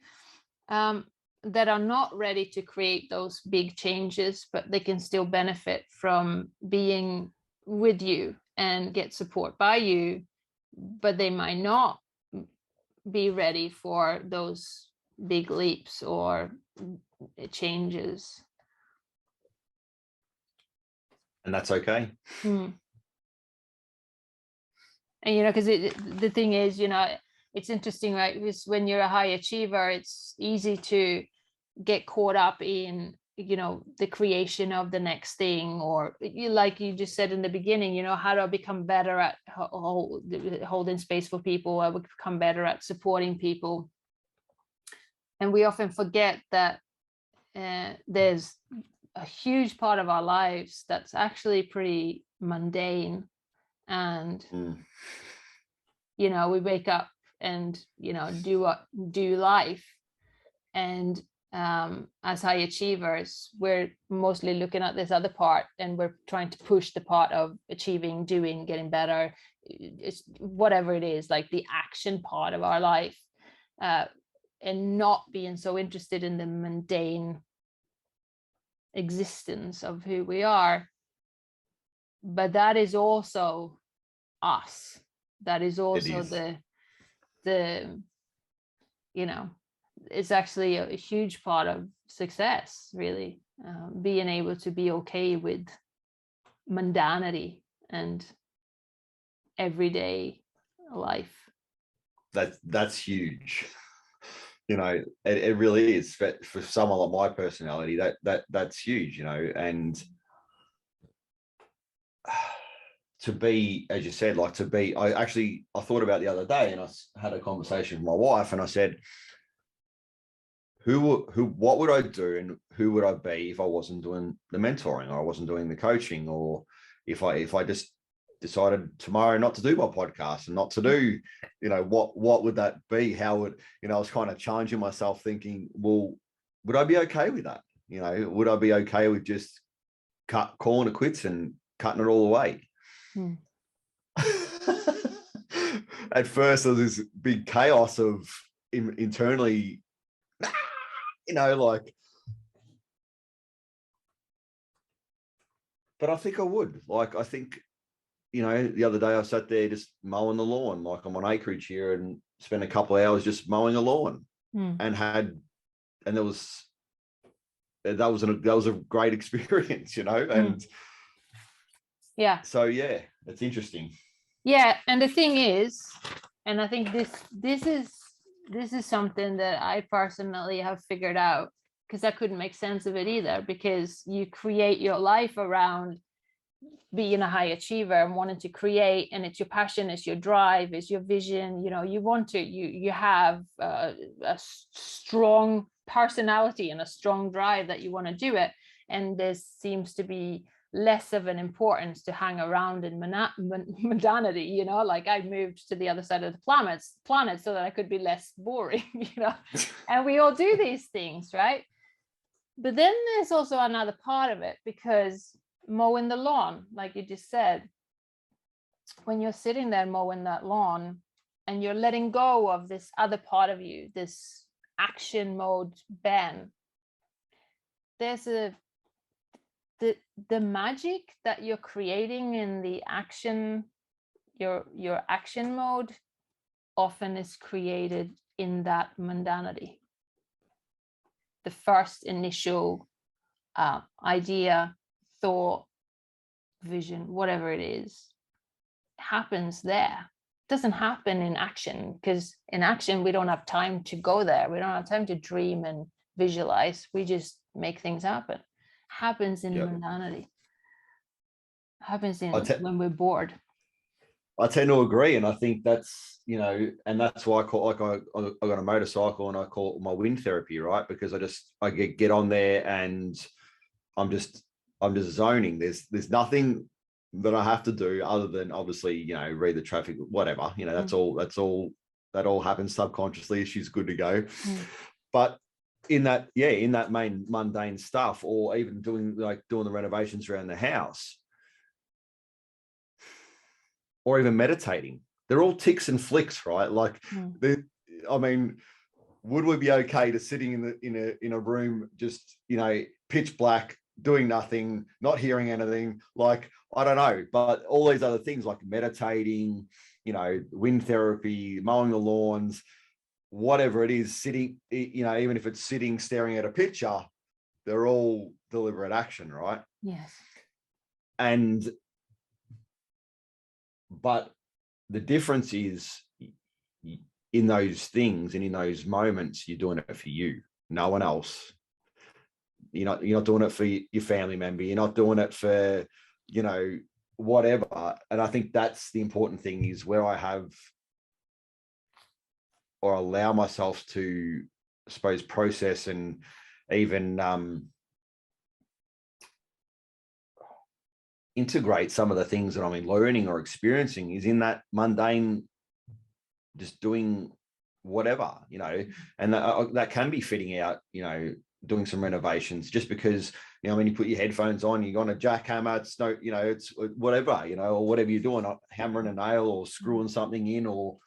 that are not ready to create those big changes, but they can still benefit from being with you and get support by you, but they might not be ready for those big leaps or changes. And that's okay. And because the thing is, it's interesting, right? Because when you're a high achiever, it's easy to get caught up in the creation of the next thing, or like you just said in the beginning, how do I become better at holding space for people? I would become better at supporting people. And we often forget that there's a huge part of our lives that's actually pretty mundane, and we wake up and do life, and as high achievers, we're mostly looking at this other part, and we're trying to push the part of achieving, doing, getting better, it's whatever it is, like the action part of our life, and not being so interested in the mundane existence of who we are. But that is also us. That is also the it's actually a huge part of success, really, being able to be okay with mundanity and everyday life. That's huge. It really is for someone like my personality. That's huge. And to be, as you said, like to be. I thought about the other day, and I had a conversation with my wife, and I said, what would I do, and who would I be if I wasn't doing the mentoring, or I wasn't doing the coaching, or if I just decided tomorrow not to do my podcast and not to do, what would that be? How would, I was kind of challenging myself, thinking, well, would I be okay with that? Would I be okay with just calling it quits and cutting it all away? At first, there was this big chaos of internally, but I think I would. I think, the other day I sat there just mowing the lawn, like I'm on acreage here, and spent a couple of hours just mowing a lawn, and that was a great experience, and yeah. So yeah, it's interesting. Yeah, and the thing is, and I think this is something that I personally have figured out, because I couldn't make sense of it either, because you create your life around being a high achiever and wanting to create, and it's your passion, it's your drive, it's your vision, you have a strong personality and a strong drive that you want to do it, and there seems to be less of an importance to hang around in mundanity, like I moved to the other side of the planet so that I could be less boring, and we all do these things, right? But then there's also another part of it, because mowing the lawn, like you just said, when you're sitting there mowing that lawn and you're letting go of this other part of you, this action mode Ben, there's the magic that you're creating in the action, your action mode often is created in that mundanity. The first initial idea, thought, vision, whatever it is, happens there. It doesn't happen in action, because in action we don't have time to go there. We don't have time to dream and visualize. We just make things happen. Happens in mundanity. Happens when we're bored. I tend to agree, and I think that's, and that's why I got a motorcycle, and I call it my wind therapy, right? Because I get on there, and I'm just zoning. There's nothing that I have to do other than obviously, read the traffic, whatever, that's all that all happens subconsciously. She's good to go. But in that main mundane stuff, or even doing the renovations around the house, or even meditating, they're all ticks and flicks, right? Like, I mean, would we be okay to sitting in a room just, pitch black, doing nothing, not hearing anything? Like, I don't know, but all these other things like meditating, wind therapy, mowing the lawns, whatever it is, sitting, even if it's sitting, staring at a picture, they're all deliberate action, right? Yes. But the difference is in those things and in those moments, you're doing it for you, no one else. You're not doing it for your family member. You're not doing it for, whatever. And I think that's the important thing, is where I have or allow myself to, I suppose, process and even integrate some of the things that I'm learning or experiencing, is in that mundane, just doing whatever, and that can be fitting out, doing some renovations, just because, when you put your headphones on, you're on a jackhammer, it's no, it's whatever, or whatever you're doing, hammering a nail or screwing something in, or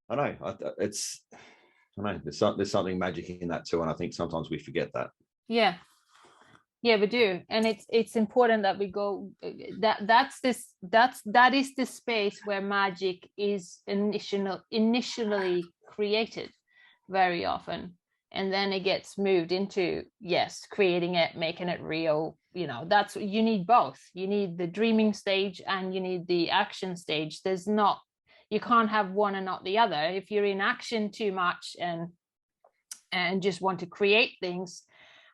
I don't know, there's something magic in that too. And I think sometimes we forget that. Yeah, we do. And it's important that we go, that is the space where magic is initially created very often. And then it gets moved into, creating it, making it real. That's, you need both. You need the dreaming stage and you need the action stage. You can't have one and not the other. If you're in action too much and just want to create things,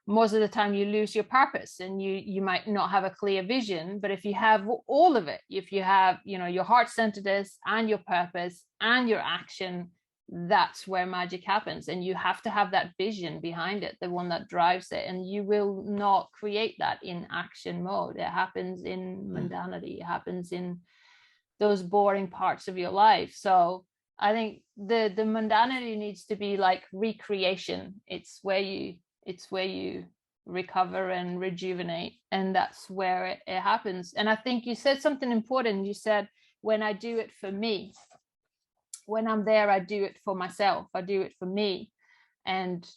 most of the time you lose your purpose and you might not have a clear vision. But if you have all of it, if you have, your heart-centeredness and your purpose and your action, that's where magic happens. And you have to have that vision behind it, the one that drives it. And you will not create that in action mode. It happens in mundanity. It happens in those boring parts of your life. So I think the mundanity needs to be like recreation. It's where you recover and rejuvenate, and that's where it happens. And I think you said something important. You said, when I do it for me, when I'm there, I do it for myself, I do it for me. And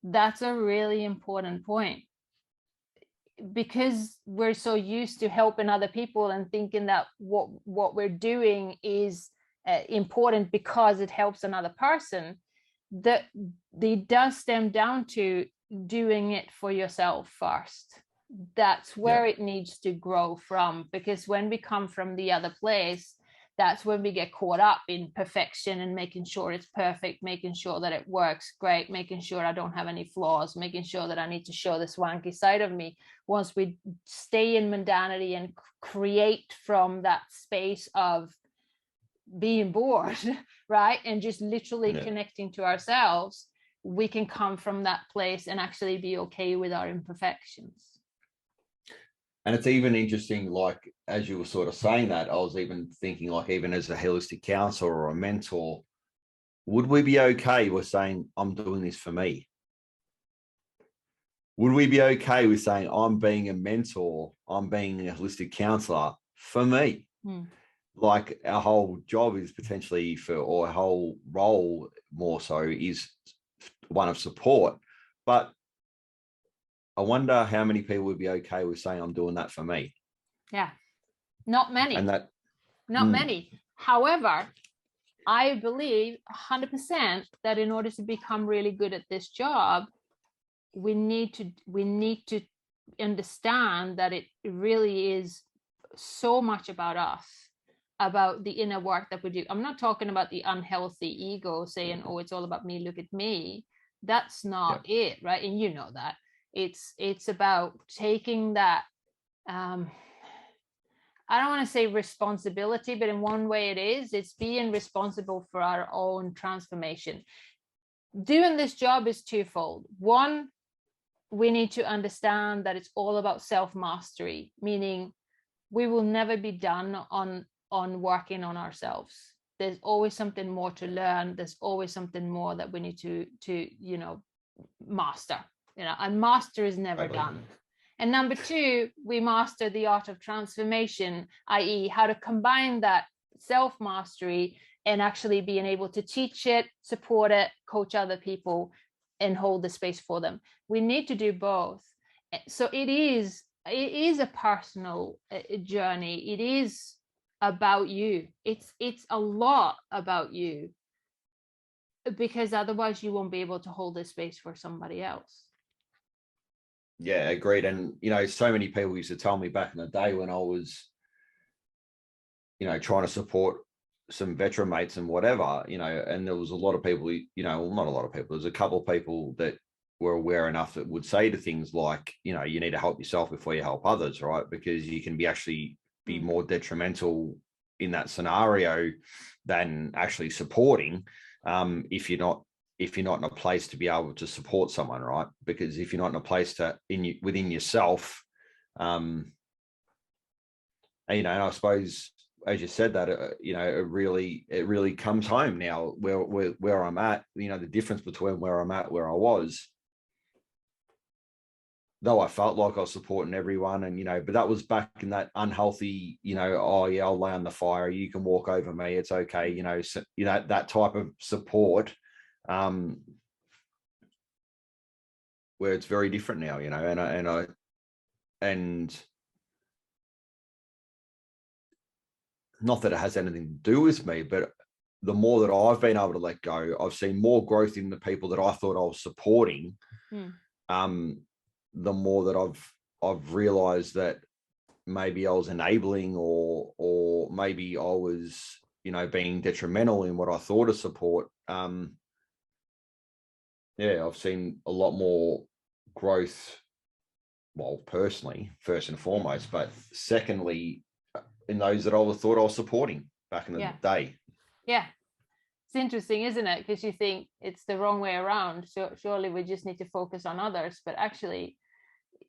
that's a really important point, because we're so used to helping other people and thinking that what we're doing is important because it helps another person, that it does stem down to doing it for yourself first. That's where it needs to grow from, because when we come from the other place, that's when we get caught up in perfection and making sure it's perfect, making sure that it works great, making sure I don't have any flaws, making sure that I need to show the swanky side of me. Once we stay in mundanity and create from that space of being bored, right, and just literally connecting to ourselves, we can come from that place and actually be okay with our imperfections. And it's even interesting, like, as you were sort of saying that, I was even thinking, like, even as a holistic counselor or a mentor, would we be okay with saying, I'm doing this for me? Would we be okay with saying, I'm being a mentor, I'm being a holistic counselor for me? Like, our whole job is potentially or our whole role more so is one of support. But I wonder how many people would be okay with saying, I'm doing that for me. Yeah, not many. And that, not many. However, I believe 100% that in order to become really good at this job, we need to understand that it really is so much about us, about the inner work that we do. I'm not talking about the unhealthy ego saying, oh, it's all about me, look at me. That's not it, right? And you know that. It's about taking that, I don't want to say responsibility, but in one way it's being responsible for our own transformation. Doing this job is twofold. One, we need to understand that it's all about self-mastery, meaning we will never be done on working on ourselves. there's always something more to learn. There's always something more that we need to master, and master is never done. And number two, we master the art of transformation, i.e. how to combine that self-mastery and actually being able to teach it, support it, coach other people, and hold the space for them. We need to do both. So it is a personal journey. It is about you. It's a lot about you, because otherwise you won't be able to hold this space for somebody else. Yeah, agreed. And, so many people used to tell me back in the day when I was, trying to support some veteran mates and whatever, and there was a lot of people, well, not a lot of people, there's a couple of people that were aware enough that would say to things like, you need to help yourself before you help others, right? Because you can be more detrimental in that scenario than actually supporting, if you're not in a place to be able to support someone, right? Because if you're not in a place within yourself, and I suppose, as you said that, it really comes home now where I'm at, the difference between where I'm at, where I was, though I felt like I was supporting everyone, and, but that was back in that unhealthy, oh yeah, I'll lay on the fire, you can walk over me, it's okay. So, that type of support, where it's very different now, and not that it has anything to do with me, but the more that I've been able to let go, I've seen more growth in the people that I thought I was supporting. The more that I've realized that maybe I was enabling, or maybe I was, being detrimental in what I thought of support. I've seen a lot more growth, well, personally, first and foremost, but secondly, in those that I thought I was supporting back in the day. Yeah. It's interesting, isn't it? Because you think it's the wrong way around. So surely we just need to focus on others, but actually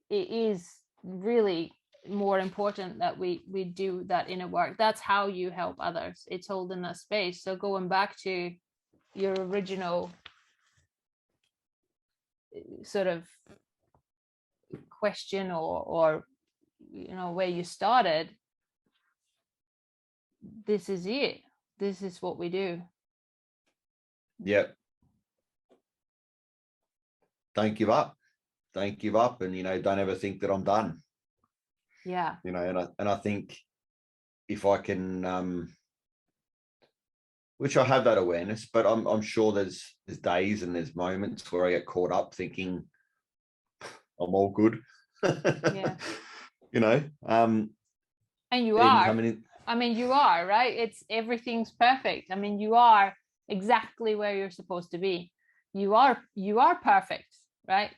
it is really more important that we do that inner work. That's how you help others. It's holding that space. So going back to your original sort of question, or where you started, this is it. This is what we do. Yep. Don't give up. And, don't ever think that I'm done. Yeah. And I think if I can, which I have that awareness, but I'm sure there's days and there's moments where I get caught up thinking I'm all good. Yeah. And you are. You are, right? Everything's perfect. You are exactly where you're supposed to be. You are perfect, right?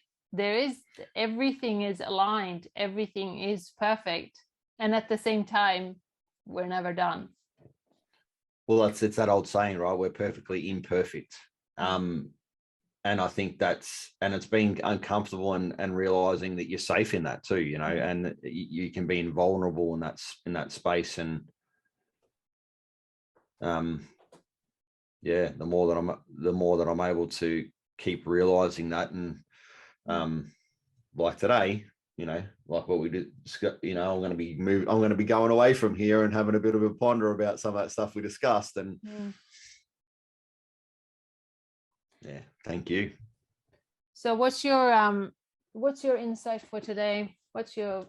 Everything is aligned, everything is perfect, and at the same time we're never done. Well, it's that old saying, right? We're perfectly imperfect. And I think it's being uncomfortable and realizing that you're safe in that too, and you can be invulnerable in that space. And the more that I'm able to keep realizing that, and like today, like what we did, I'm going to be going away from here and having a bit of a ponder about some of that stuff we discussed. And thank you. So what's your insight for today? What's your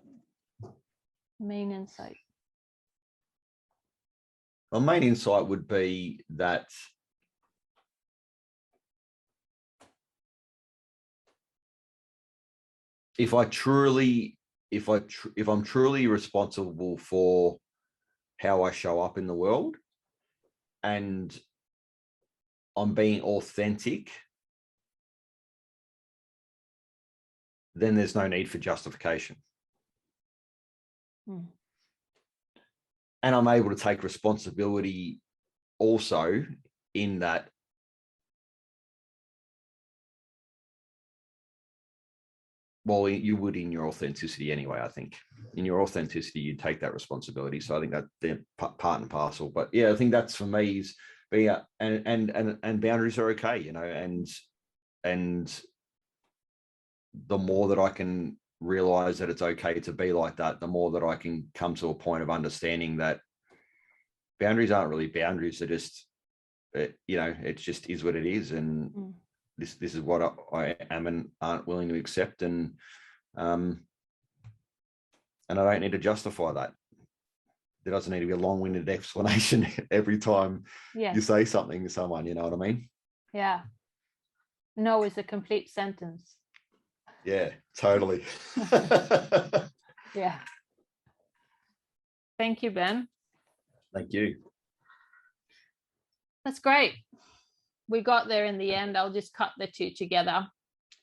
main insight? My main insight would be that if I'm truly responsible for how I show up in the world, and I'm being authentic, then there's no need for justification. And I'm able to take responsibility also in that, well, you would in your authenticity anyway, I think. in your authenticity, you take that responsibility. So I think that they're part and parcel. But yeah, I think that's for me is being and boundaries are okay, you know, and the more that I can realize that it's okay to be like that, the more that I can come to a point of understanding that boundaries aren't really boundaries. They're just, you know, it just is what it is. And this is what I am and aren't willing to accept. And I don't need to justify that. There doesn't need to be a long-winded explanation every time you say something to someone, you know what I mean? Yeah. No is a complete sentence. Yeah, totally. Yeah. Thank you, Ben. Thank you. That's great. We got there in the end. I'll just cut the two together.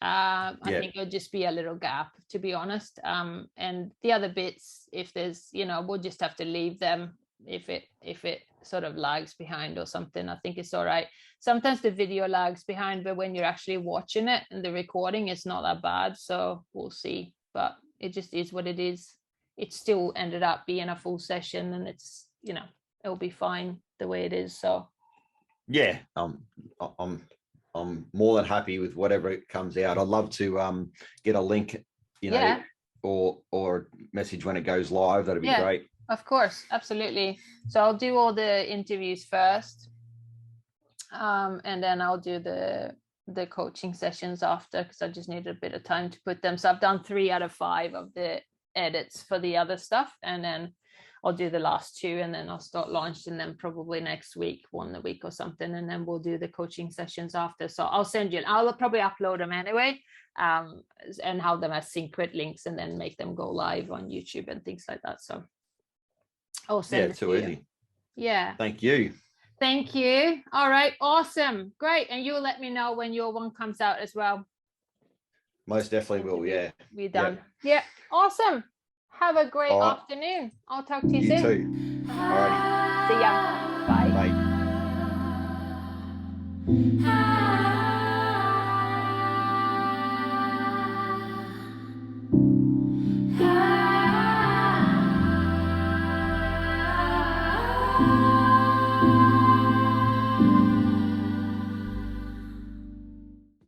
I think it'll just be a little gap, to be honest. And the other bits, if there's, you know, we'll just have to leave them if it sort of lags behind or something. I think it's all right. Sometimes the video lags behind, but when you're actually watching it and the recording, it's not that bad. So we'll see. But it just is what it is. It still ended up being a full session, and it's, you know, it'll be fine the way it is. So yeah, I'm more than happy with whatever it comes out. I'd love to get a link, you know, or message when it goes live. That'd be great. Of course, absolutely. So I'll do all the interviews first, and then I'll do the coaching sessions after, because I just needed a bit of time to put them. So I've done 3 out of 5 of the edits for the other stuff, and then I'll do the last 2, and then I'll start launching them probably next week, 1 a week or something, and then we'll do the coaching sessions after. So I'll send you, I'll probably upload them anyway, and have them as secret links, and then make them go live on YouTube and things like that. So I'll send it to you. Easy. Yeah. Thank you. Thank you. All right. Awesome. Great. And you'll let me know when your one comes out as well. Most definitely will. Yeah. We're done. Yeah. Awesome. Have a great afternoon. I'll talk to you soon. You too. All righty. See ya. Bye. Bye.